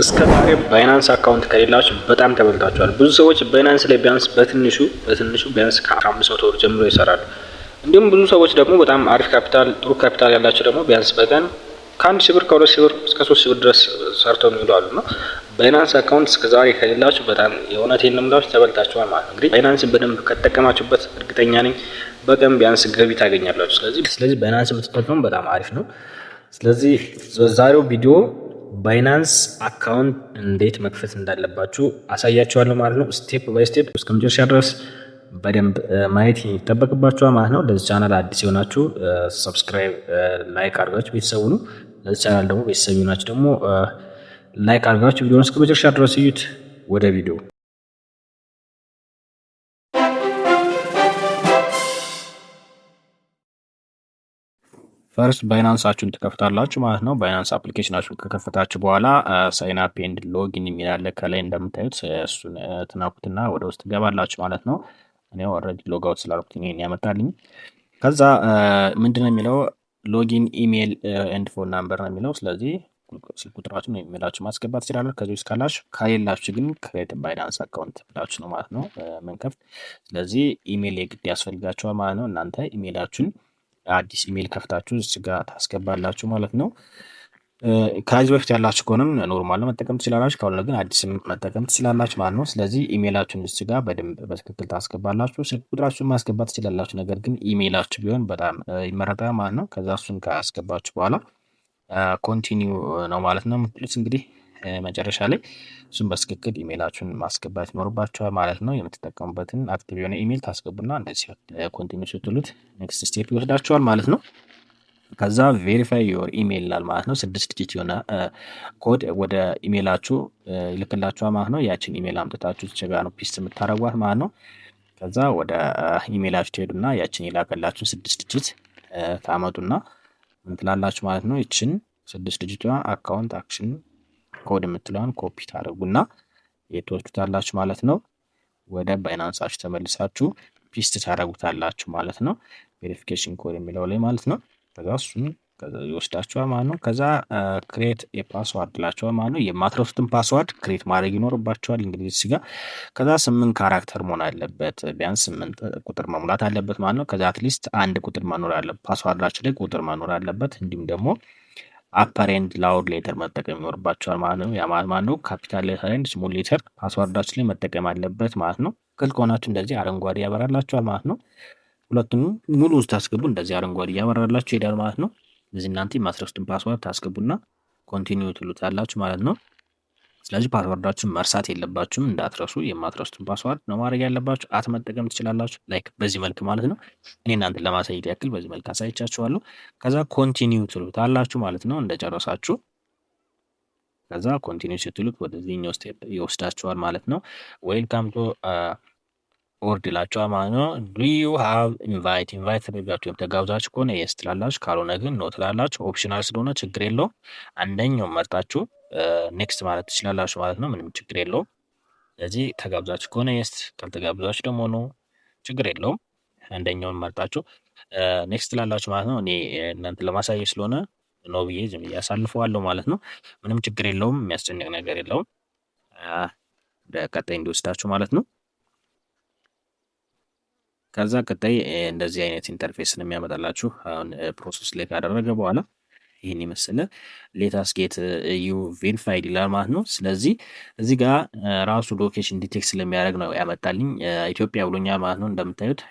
እስከዛሬ ባይናንስ አካውንት ከሌላችሁ በጣም ተበልታችኋል። ብዙ ሰዎች ባይናንስ ላይ ቢያንስ በትንሹ ቢያንስ ከ500 ብር ጀምሮ ይሰራሉ። እንዲሁም ብዙ ሰዎች ደግሞ በጣም አሪፍ ካፒታል፣ ጥሩ ካፒታል ያላቸው ደግሞ ቢያንስ በቀን ከ1000 ብር ከ2000 ብር እስከ 3000 ብር ድረስ ሰርተው የሚውሉ አሉ እና ባይናንስ አካውንት እስከዛሬ ከሌላችሁ በጣም የእውነቴን ነው የምላችሁ ተበልታችኋል ማለት ነው። እንግዲህ ባይናንስን በደንብ ከተጠቀማችሁበት እርግጠኛ ነኝ በቀን ቢያንስ ገቢ ታገኛላችሁ። ስለዚህ ባይናንስ ብትጠቀሙ በጣም አሪፍ ነው። ስለዚህ በዛሬው ቪዲዮ ባይናንስ አካውንት እንዴት መክፈት እንዳለባችሁ አሳያችኋለሁ ማለት ነው። ስቴፕ ባይ ስቴፕ እስከ መጨረሻ ድረስ በደንብ ማየት ይጠበቅባችኋል ማለት ነው። ለዚህ ቻናል አዲስ የሆናችሁ ሰብስክራይብ፣ ላይክ አድርጋችሁ ቤተሰቡ ነው። ለዚህ ቻናል ደግሞ ቤተሰብ የሆናችሁ ደግሞ ላይክ አድርጋችሁ ቪዲዮውን እስከ መጨረሻ ድረስ እዩት። ወደ ቪዲዮ ፈርስት ባይናንሳችሁን ትከፍታላችሁ ማለት ነው። ባይናንስ አፕሊኬሽናችሁን ከከፈታችሁ በኋላ ሳይን አፕ ኤንድ ሎጊን የሚል አለ ከላይ እንደምታዩት፣ እሱን ትናኩትና ወደ ውስጥ ገባላችሁ ማለት ነው። እኔ ኦልሬዲ ሎግ አውት ስላልኩት ይሄን ያመጣልኝ። ከዛ ምንድነው የሚለው ሎጊን ኢሜል ኤንድ ፎን ናምበር ነው የሚለው። ስለዚህ ስልክ ቁጥራችሁን ነው ኢሜላችሁ ማስገባት ትችላላችሁ። ከዚህ ውስጥ ካላችሁ፣ ከሌላችሁ ግን ክሬት ባይናንስ አካውንት ብላችሁ ነው ማለት ነው ምንከፍት። ስለዚህ ኢሜል የግድ ያስፈልጋችኋል ማለት ነው። እናንተ ኢሜላችሁን አዲስ ኢሜል ከፍታችሁ እዚህ ጋር ታስገባላችሁ ማለት ነው። ከዚህ በፊት ያላችሁ ከሆነም ኖርማል መጠቀም ትችላላችሁ፣ ካልሆነ ግን አዲስ መጠቀም ትችላላችሁ ማለት ነው። ስለዚህ ኢሜላችሁን እዚህ ጋር በደንብ በትክክል ታስገባላችሁ። ስልክ ቁጥራችሁን ማስገባት ትችላላችሁ፣ ነገር ግን ኢሜላችሁ ቢሆን በጣም ይመረጣል ማለት ነው። ከዛ እሱን ካስገባችሁ በኋላ ኮንቲኒው ነው ማለት ነው የምትሉት። እንግዲህ መጨረሻ ላይ እሱን በትክክል ኢሜላችሁን ማስገባት ይኖርባችኋል ማለት ነው። የምትጠቀሙበትን አክቲቭ የሆነ ኢሜል ታስገቡና እንደዚህ ኮንቲኒው ስትሉት ኔክስት ስቴፕ ይወስዳችኋል ማለት ነው። ከዛ ቬሪፋይ ዮር ኢሜል ይላል ማለት ነው። 6 ዲጂት የሆነ ኮድ ወደ ኢሜላችሁ ይልክላችኋል ማለት ነው። ያችን ኢሜል አምጥታችሁ ቸጋ ነው ፒስት የምታረጓት ማለት ነው። ከዛ ወደ ኢሜላችሁ ትሄዱና ያችን የላከላችሁ 6 ዲጂት ታመጡና ምን ትላላችሁ ማለት ነው። ይችን 6 ዲጂት አካውንት አክሽን ኮድ የምትለውን ኮፒ ታደርጉና የትወስዱታላችሁ ማለት ነው። ወደ ባይናንሳችሁ ተመልሳችሁ ፒስት ታደርጉታላችሁ ማለት ነው። ቬሪፊኬሽን ኮድ የሚለው ላይ ማለት ነው። ከዛ እሱን ይወስዳችኋል ማለት ነው። ከዛ ክሬት የፓስዋርድ ላችኋል ማለት ነው። የማትረሱትን ፓስዋርድ ክሬት ማድረግ ይኖርባችኋል። እንግዲህ እዚህ ጋር ከዛ 8 ካራክተር መሆን አለበት፣ ቢያንስ 8 ቁጥር መሙላት አለበት ማለት ነው። ከዛ አትሊስት አንድ ቁጥር መኖር አለበት፣ ፓስዋርዳችሁ ላይ ቁጥር መኖር አለበት። እንዲሁም ደግሞ አፐር ኤንድ ላውድ ሌተር መጠቀም ይኖርባቸዋል ማለት ነው። ያ ማለት ነው ካፒታል ሌተር ኤንድ ስሞል ሌተር ፓስዋርዳችሁ ላይ መጠቀም አለበት ማለት ነው። ክል ከሆናችሁ እንደዚህ አረንጓዴ ያበራላችኋል ማለት ነው። ሁለቱንም ሙሉ ውስጥ ታስገቡ፣ እንደዚህ አረንጓዴ ያበራላችሁ ይሄዳል ማለት ነው። ስለዚህ እናንተ የማትረሱትን ፓስዋርድ ታስገቡና ኮንቲኒው ትሉታላችሁ ማለት ነው። ስለዚህ ፓስዋርዳችሁን መርሳት የለባችሁም፣ እንዳትረሱ። የማትረሱትን ፓስዋርድ ነው ማድረግ ያለባችሁ። መጠቀም ትችላላችሁ፣ ላይክ በዚህ መልክ ማለት ነው። እኔ እናንተን ለማሳየት ያክል በዚህ መልክ አሳይቻችኋለሁ። ከዛ ኮንቲኒው ትሉታላችሁ ማለት ነው እንደጨረሳችሁ። ከዛ ኮንቲኒው ስትሉት ወደዚህኛው ስቴፕ ይወስዳችኋል ማለት ነው። ዌልካም ቱ ኦርድ ይላችኋል ማለት ነው። ዱ ዩ ሃቭ ኢንቫይት ተደርጋችሁ ተጋብዛችሁ ከሆነ የስ ትላላችሁ፣ ካልሆነ ግን ኖ ትላላችሁ። ኦፕሽናል ስለሆነ ችግር የለውም። አንደኛው መርጣችሁ ኔክስት ማለት ትችላላችሁ ማለት ነው። ምንም ችግር የለውም። ስለዚህ ተጋብዛችሁ ከሆነ የስ፣ ካልተጋብዛችሁ ደግሞ ኖ፣ ችግር የለውም። አንደኛውን መርጣችሁ ኔክስት ትላላችሁ ማለት ነው። እኔ እናንተ ለማሳየት ስለሆነ ኖ ብዬ ዝም ብዬ አሳልፈዋለሁ ማለት ነው። ምንም ችግር የለውም፣ የሚያስጨንቅ ነገር የለውም። ቀጣይ እንዲወስዳችሁ ማለት ነው። ከዛ ቀጣይ እንደዚህ አይነት ኢንተርፌስ ነው የሚያመጣላችሁ። አሁን ፕሮሰስ ላይ ካደረገ በኋላ ይህን የመሰለ ሌታስ ጌት ዩ ቬሪፋይድ ይላል ማለት ነው። ስለዚህ እዚህ ጋር ራሱ ሎኬሽን ዲቴክት ስለሚያደርግ ነው ያመጣልኝ። ኢትዮጵያ ብሎኛል ማለት ነው። እንደምታዩት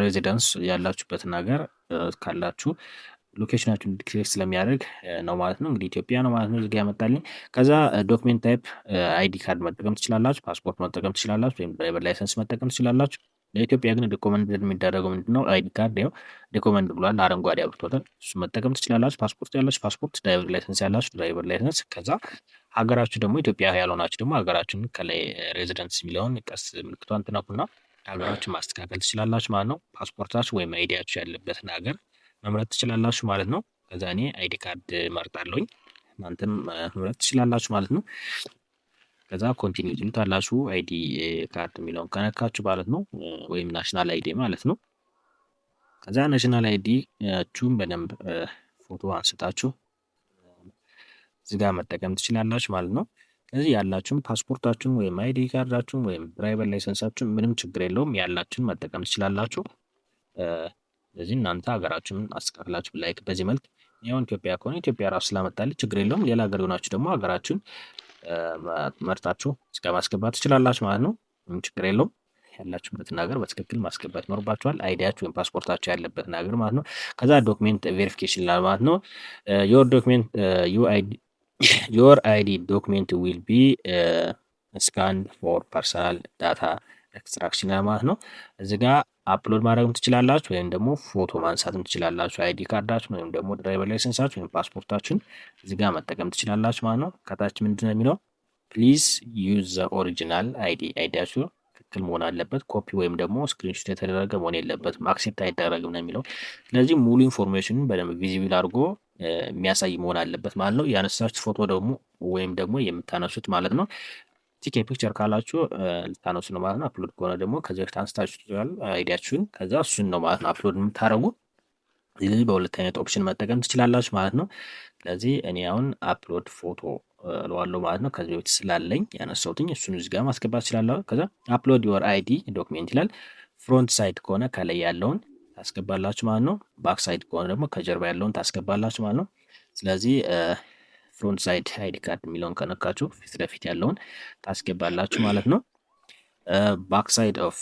ሬዚደንስ ያላችሁበትን ሀገር ካላችሁ ሎኬሽናችሁን ዲቴክት ስለሚያደርግ ነው ማለት ነው። እንግዲህ ኢትዮጵያ ነው ማለት ነው እዚህ ጋር ያመጣልኝ። ከዛ ዶክሜንት ታይፕ አይዲ ካርድ መጠቀም ትችላላችሁ፣ ፓስፖርት መጠቀም ትችላላችሁ፣ ወይም ድራይቨር ላይሰንስ መጠቀም ትችላላችሁ። ለኢትዮጵያ ግን ሪኮመንድ የሚደረገው ምንድነው? አይዲ ካርድ ያው ሪኮመንድ ብሏል፣ አረንጓዴ አብርቶታል። እሱ መጠቀም ትችላላችሁ። ፓስፖርት ያላችሁ ፓስፖርት፣ ድራይቨር ላይሰንስ ያላችሁ ድራይቨር ላይሰንስ። ከዛ ሀገራችሁ ደግሞ ኢትዮጵያ ያልሆናችሁ ደግሞ ሀገራችሁን ከላይ ሬዚደንስ የሚለውን ቀስ ምልክቷን ትነኩና ሀገራችሁን ማስተካከል ትችላላችሁ ማለት ነው። ፓስፖርታችሁ ወይም አይዲያችሁ ያለበትን ሀገር መምረጥ ትችላላችሁ ማለት ነው። ከዛ እኔ አይዲ ካርድ መርጣለሁኝ፣ እናንተም መምረጥ ትችላላችሁ ማለት ነው። ከዛ ኮንቲኒው ትሉታላችሁ። አይዲ ካርድ የሚለውን ከነካችሁ ማለት ነው፣ ወይም ናሽናል አይዲ ማለት ነው። ከዛ ናሽናል አይዲ ቹን በደንብ ፎቶ አንስታችሁ እዚህ ጋር መጠቀም ትችላላችሁ ማለት ነው። ስለዚህ ያላችሁን ፓስፖርታችሁን ወይም አይዲ ካርዳችሁን ወይም ድራይቨር ላይሰንሳችሁን ምንም ችግር የለውም ያላችሁን መጠቀም ትችላላችሁ። ስለዚህ እናንተ ሀገራችሁን አስተካክላችሁ ላይክ በዚህ መልክ ያውን ኢትዮጵያ ከሆነ ኢትዮጵያ ራሱ ስላመጣልኝ ችግር የለውም። ሌላ ሀገር የሆናችሁ ደግሞ ሀገራችሁን መርጣችሁ እስከ ማስገባት ትችላላችሁ ማለት ነው። ምንም ችግር የለውም። ያላችሁበትን ሀገር በትክክል ማስገባት ይኖርባችኋል። አይዲያችሁ ወይም ፓስፖርታችሁ ያለበትን ሀገር ማለት ነው። ከዛ ዶክሜንት ቬሪፊኬሽን ይላል ማለት ነው። ዮር ዶክሜንት ዮር አይዲ ዶክሜንት ዊል ቢ ስካንድ ፎር ፐርሰናል ዳታ ኤክስትራክሽን ማለት ነው። እዚህ ጋር አፕሎድ ማድረግም ትችላላችሁ ወይም ደግሞ ፎቶ ማንሳትም ትችላላችሁ። አይዲ ካርዳችሁን ወይም ደግሞ ድራይቨር ላይሰንሳችሁ ወይም ፓስፖርታችሁን እዚህ ጋር መጠቀም ትችላላችሁ ማለት ነው። ከታች ምንድን ነው የሚለው ፕሊዝ ዩዝ ዘ ኦሪጂናል አይዲያችሁ ትክክል መሆን አለበት። ኮፒ ወይም ደግሞ ስክሪንሾት የተደረገ መሆን የለበትም። አክሴፕት አይደረግም ነው የሚለው። ስለዚህ ሙሉ ኢንፎርሜሽንን በደንብ ቪዚብል አድርጎ የሚያሳይ መሆን አለበት ማለት ነው። ያነሳችሁት ፎቶ ደግሞ ወይም ደግሞ የምታነሱት ማለት ነው ቲኬ ፒክቸር ካላችሁ ልታነሱ ነው ማለት ነው። አፕሎድ ከሆነ ደግሞ ከዚህ በፊት አንስታችሁ አይዲያችሁን ከዛ እሱን ነው ማለት ነው አፕሎድ የምታደርጉ። ስለዚህ በሁለት አይነት ኦፕሽን መጠቀም ትችላላችሁ ማለት ነው። ስለዚህ እኔ አሁን አፕሎድ ፎቶ እለዋለሁ ማለት ነው። ከዚህ በፊት ስላለኝ ያነሳሁትኝ እሱን እዚህ ጋር ማስገባት እችላለሁ። ከዛ አፕሎድ ዮር አይዲ ዶክሜንት ይላል። ፍሮንት ሳይድ ከሆነ ከላይ ያለውን ታስገባላችሁ ማለት ነው። ባክ ሳይድ ከሆነ ደግሞ ከጀርባ ያለውን ታስገባላችሁ ማለት ነው። ስለዚህ ፍሮንት ሳይድ አይዲ ካርድ የሚለውን ከነካችሁ ፊት ለፊት ያለውን ታስገባላችሁ ማለት ነው። ባክ ሳይድ ኦፍ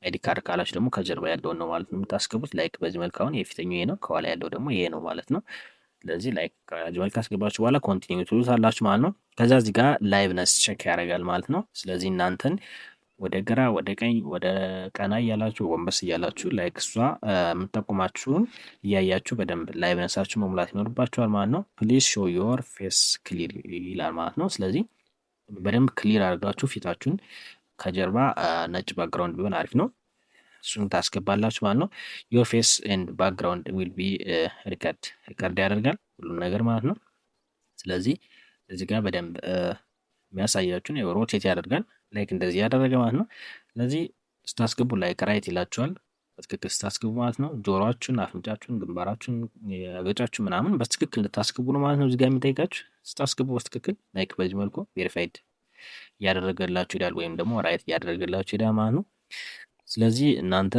አይዲ ካርድ ካላችሁ ደግሞ ከጀርባ ያለውን ነው ማለት ነው የምታስገቡት። ላይክ በዚህ መልክ አሁን የፊተኛው ይሄ ነው፣ ከኋላ ያለው ደግሞ ይሄ ነው ማለት ነው። ስለዚህ ላይክ ከዚህ መልክ ካስገባችሁ በኋላ ኮንቲኒው ትሉታላችሁ ማለት ነው። ከዛ እዚህ ጋር ላይቭነስ ቼክ ያደርጋል ማለት ነው። ስለዚህ እናንተን ወደ ግራ ወደ ቀኝ ወደ ቀና እያላችሁ ወንበስ እያላችሁ ላይክ እሷ የምጠቁማችሁን እያያችሁ በደንብ ላይቭነሳችሁ መሙላት ይኖርባችኋል ማለት ነው። ፕሊዝ ሾው ዮር ፌስ ክሊር ይላል ማለት ነው። ስለዚህ በደንብ ክሊር አድርጋችሁ ፊታችሁን ከጀርባ ነጭ ባክግራውንድ ቢሆን አሪፍ ነው። እሱን ታስገባላችሁ ማለት ነው። ዮር ፌስ ኤንድ ባክግራውንድ ዊል ቢ ሪከርድ ያደርጋል ሁሉም ነገር ማለት ነው። ስለዚህ እዚህ ጋር በደንብ የሚያሳያችሁን ሮቴት ያደርጋል ላይክ እንደዚህ ያደረገ ማለት ነው። ስለዚህ ስታስገቡ ላይክ ራይት ይላችኋል በትክክል ስታስገቡ ማለት ነው። ጆሮአችሁን፣ አፍንጫችሁን፣ ግንባራችሁን፣ አገጫችሁ ምናምን በትክክል እንድታስገቡ ነው ማለት ነው። እዚህ ጋር የሚጠይቃችሁ ስታስገቡ በትክክል ላይክ በዚህ መልኩ ቬሪፋይድ እያደረገላችሁ ይሄዳል ወይም ደግሞ ራይት እያደረገላችሁ ይሄዳል ማለት ነው። ስለዚህ እናንተ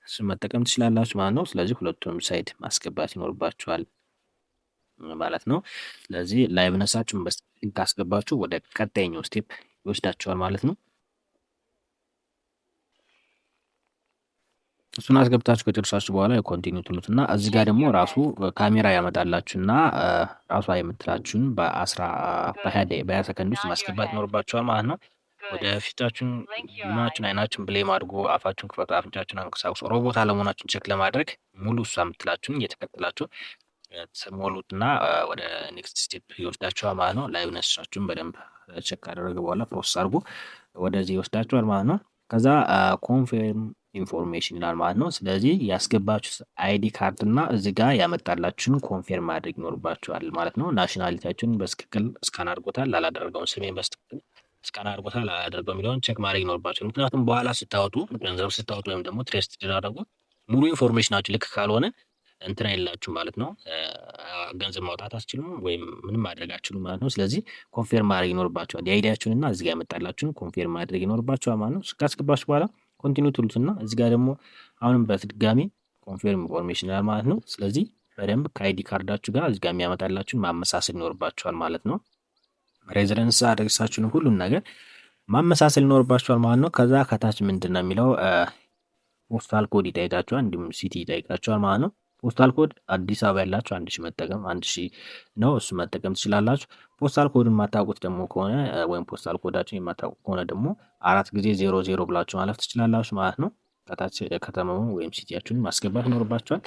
እሱን መጠቀም ትችላላችሁ ማለት ነው። ስለዚህ ሁለቱንም ሳይድ ማስገባት ይኖርባችኋል ማለት ነው። ስለዚህ ላይቭነሳችሁን በትክክል ካስገባችሁ ወደ ቀጣይኛው ስቴፕ ይወስዳችኋል ማለት ነው። እሱን አስገብታችሁ ከጨርሳችሁ በኋላ የኮንቲኒው ትሉት እና እዚህ ጋር ደግሞ ራሱ ካሜራ ያመጣላችሁና ራሷ የምትላችሁን በ20 ሰከንድ ውስጥ ማስገባት ይኖርባችኋል ማለት ነው። ወደ ፊታችሁን፣ ምናችሁን፣ አይናችሁን ብሌም አድርጎ አፋችሁን ክፈቱ፣ አፍንጫችሁን አንቀሳቅሱ። ሮቦት አለመሆናችሁን ቼክ ለማድረግ ሙሉ እሷ የምትላችሁን እየተከተላችሁ ሞሉትና ወደ ኔክስት ስቴፕ ይወስዳችኋል ማለት ነው። ላይቭነሳችሁን በደንብ ቼክ ካደረገ በኋላ ፕሮሰስ አድርጎ ወደዚህ ይወስዳችኋል ማለት ነው። ከዛ ኮንፊርም ኢንፎርሜሽን ይላል ማለት ነው። ስለዚህ ያስገባችሁ አይዲ ካርድ እና እዚህ ጋር ያመጣላችሁን ኮንፊርም ማድረግ ይኖርባችኋል ማለት ነው። ናሽናሊቲያችሁን በትክክል እስካን አድርጎታል አላደረገውን፣ ስሜን በትክክል እስካን አድርጎታል አላደረገው የሚለውን ቼክ ማድረግ ይኖርባችኋል። ምክንያቱም በኋላ ስታወጡ፣ ገንዘብ ስታወጡ ወይም ደግሞ ትሬስ ስትደራረጉ ሙሉ ኢንፎርሜሽናችሁ ልክ ካልሆነ እንትን አይላችሁ ማለት ነው። ገንዘብ ማውጣት አትችሉም ወይም ምንም ማድረግ አትችሉም ማለት ነው። ስለዚህ ኮንፊርም ማድረግ ይኖርባችኋል። የአይዲያችሁን እና እዚህ ጋር ያመጣላችሁን ኮንፊርም ማድረግ ይኖርባችኋል ማለት ነው። ካስገባችሁ በኋላ ኮንቲኒው ትሉትና እዚህ ጋር ደግሞ አሁንም በድጋሚ ኮንፊርም ኢንፎርሜሽን ይላል ማለት ነው። ስለዚህ በደንብ ከአይዲ ካርዳችሁ ጋር እዚህ ጋር የሚያመጣላችሁን ማመሳሰል ይኖርባችኋል ማለት ነው። ሬዚደንስ አድሬሳችሁን ሁሉን ነገር ማመሳሰል ይኖርባችኋል ማለት ነው። ከዛ ከታች ምንድን ነው የሚለው ፖስታል ኮድ ይጠይቃችኋል፣ እንዲሁም ሲቲ ይጠይቃችኋል ማለት ነው። ፖስታል ኮድ አዲስ አበባ ያላችሁ 1000 መጠቀም 1000 ነው፣ እሱ መጠቀም ትችላላችሁ። ፖስታል ኮድን የማታውቁት ደግሞ ከሆነ ወይም ፖስታል ኮዳችን የማታውቁ ከሆነ ደግሞ 4 ጊዜ 00 ብላችሁ ማለፍ ትችላላችሁ ማለት ነው። ከታች ከተማውን ወይም ሲቲያችሁን ማስገባት ይኖርባችኋል።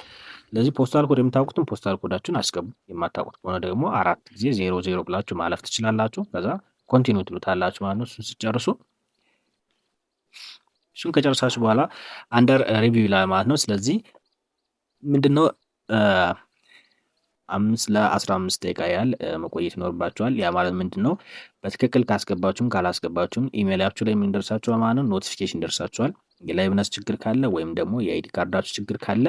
ስለዚህ ፖስታል ኮድ የምታውቁትን ፖስታል ኮዳችሁን አስገቡ። የማታውቁት ከሆነ ደግሞ 4 ጊዜ 00 ብላችሁ ማለፍ ትችላላችሁ። ከዛ ኮንቲኒው ትሉታላችሁ ማለት ነው። እሱን ስጨርሱ እሱን ከጨርሳችሁ በኋላ አንደር ሪቪው ይላል ማለት ነው። ስለዚህ ምንድነው 5 ለ15 ደቂቃ ያህል መቆየት ይኖርባችኋል። ያ ማለት ምንድነው በትክክል ካስገባችሁም ካላስገባችሁም ኢሜይላችሁ ላይ ምን ደርሳችኋል ማለት ነው፣ ኖቲፊኬሽን ደርሳችኋል። የላይቭነስ ችግር ካለ ወይም ደግሞ የአይዲ ካርዳችሁ ችግር ካለ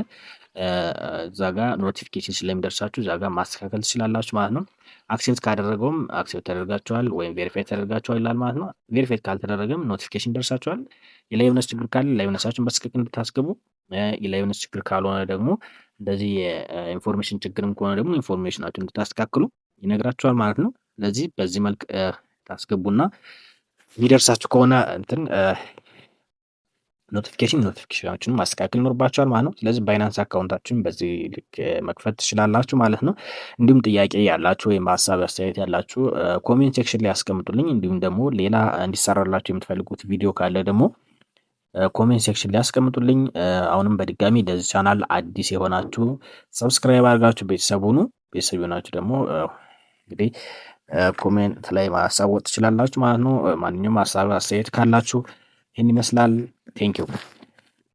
እዛ ጋር ኖቲፊኬሽን ስለሚደርሳችሁ እዛ ጋር ማስተካከል ትችላላችሁ ማለት ነው። አክሴፕት ካደረገውም አክሴፕት ተደርጋችኋል ወይም ቬሪፋይ ተደርጋችኋል ይላል ማለት ነው። ቬሪፋይ ካልተደረገም ኖቲፊኬሽን ደርሳችኋል። የላይቭነስ ችግር ካለ ላይቭነሳችሁን በትክክል እንድታስገቡ፣ የላይቭነስ ችግር ካልሆነ ደግሞ እንደዚህ የኢንፎርሜሽን ችግርም ከሆነ ደግሞ ኢንፎርሜሽናችሁን እንድታስተካክሉ ይነግራችኋል ማለት ነው። ስለዚህ በዚህ መልክ ታስገቡና የሚደርሳችሁ ከሆነ እንትን ኖቲፊኬሽናችሁን ማስተካከል ይኖርባችኋል ማለት ነው። ስለዚህ ባይናንስ አካውንታችሁን በዚህ ልክ መክፈት ትችላላችሁ ማለት ነው። እንዲሁም ጥያቄ ያላችሁ ወይም ሀሳብ አስተያየት ያላችሁ ኮሜንት ሴክሽን ላይ ያስቀምጡልኝ። እንዲሁም ደግሞ ሌላ እንዲሰራላችሁ የምትፈልጉት ቪዲዮ ካለ ደግሞ ኮሜንት ሴክሽን ላይ ያስቀምጡልኝ። አሁንም በድጋሚ ለዚህ ቻናል አዲስ የሆናችሁ ሰብስክራይብ አድርጋችሁ ቤተሰብ ሁኑ። ቤተሰብ የሆናችሁ ደግሞ እንግዲህ ኮሜንት ላይ ማሳወቅ ትችላላችሁ ማለት ነው። ማንኛውም ሀሳብ አስተያየት ካላችሁ ይህን ይመስላል። ቴንኪው